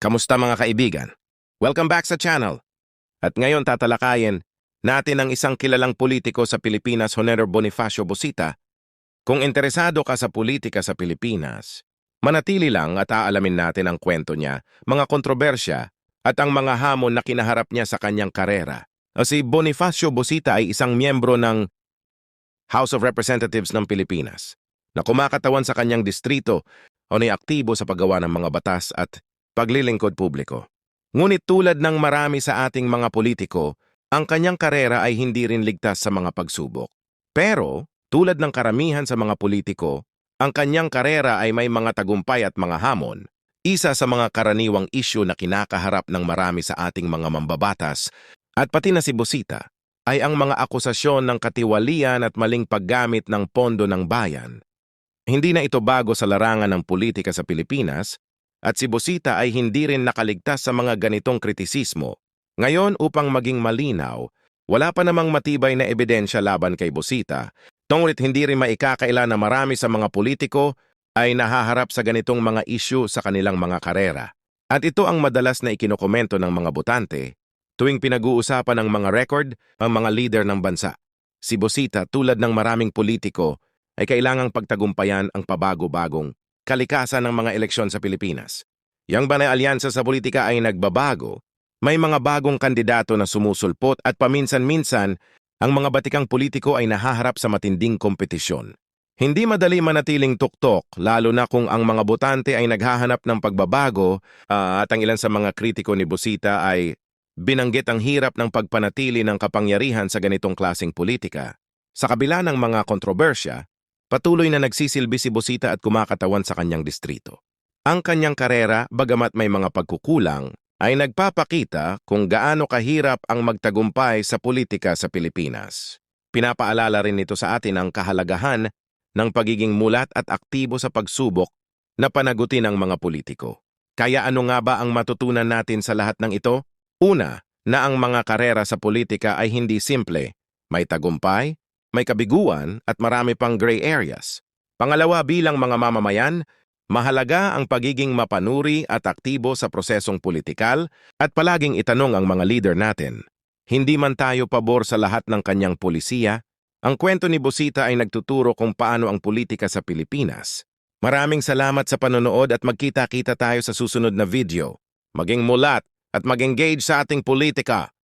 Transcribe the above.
Kamusta mga kaibigan? Welcome back sa channel. At ngayon tatalakayin natin ang isang kilalang politiko sa Pilipinas, Honor Bonifacio Busita. Kung interesado ka sa politika sa Pilipinas, manatili lang at aalamin natin ang kwento niya, mga kontrobersya at ang mga hamon na kinaharap niya sa kanyang karera. Si Bonifacio Busita ay isang miyembro ng House of Representatives ng Pilipinas na kumakatawan sa kanyang distrito o aktibo sa paggawa ng mga batas at paglilingkod publiko. Ngunit tulad ng marami sa ating mga politiko, ang kanyang karera ay hindi rin ligtas sa mga pagsubok. Pero, tulad ng karamihan sa mga politiko, ang kanyang karera ay may mga tagumpay at mga hamon. Isa sa mga karaniwang isyu na kinakaharap ng marami sa ating mga mambabatas at pati na si Busita ay ang mga akusasyon ng katiwalian at maling paggamit ng pondo ng bayan. Hindi na ito bago sa larangan ng politika sa Pilipinas, at si Busita ay hindi rin nakaligtas sa mga ganitong kritisismo. Ngayon, upang maging malinaw, wala pa namang matibay na ebidensya laban kay Busita, ngunit hindi rin maikakaila na marami sa mga politiko ay nahaharap sa ganitong mga isyu sa kanilang mga karera. At ito ang madalas na ikinokomento ng mga botante tuwing pinag-uusapan ng mga record ang mga leader ng bansa. Si Busita, tulad ng maraming politiko, ay kailangang pagtagumpayan ang pabago-bagong kalikasan ng mga eleksyon sa Pilipinas. Yang banay alyansa sa politika ay nagbabago, may mga bagong kandidato na sumusulpot at paminsan-minsan ang mga batikang politiko ay nahaharap sa matinding kompetisyon. Hindi madali manatiling tuktok lalo na kung ang mga botante ay naghahanap ng pagbabago at ang ilan sa mga kritiko ni Busita ay binanggit ang hirap ng pagpanatili ng kapangyarihan sa ganitong klaseng politika. Sa kabila ng mga kontrobersya, patuloy na nagsisilbi si Busita at kumakatawan sa kanyang distrito. Ang kanyang karera, bagamat may mga pagkukulang, ay nagpapakita kung gaano kahirap ang magtagumpay sa politika sa Pilipinas. Pinapaalala rin nito sa atin ang kahalagahan ng pagiging mulat at aktibo sa pagsubok na panagutin ng mga politiko. Kaya ano nga ba ang matutunan natin sa lahat ng ito? Una, na ang mga karera sa politika ay hindi simple, may tagumpay, may kabiguan at marami pang gray areas. Pangalawa, bilang mga mamamayan, mahalaga ang pagiging mapanuri at aktibo sa prosesong politikal at palaging itanong ang mga leader natin. Hindi man tayo pabor sa lahat ng kanyang polisiya, ang kwento ni Busita ay nagtuturo kung paano ang politika sa Pilipinas. Maraming salamat sa panonood at magkita-kita tayo sa susunod na video. Maging mulat at mag-engage sa ating politika.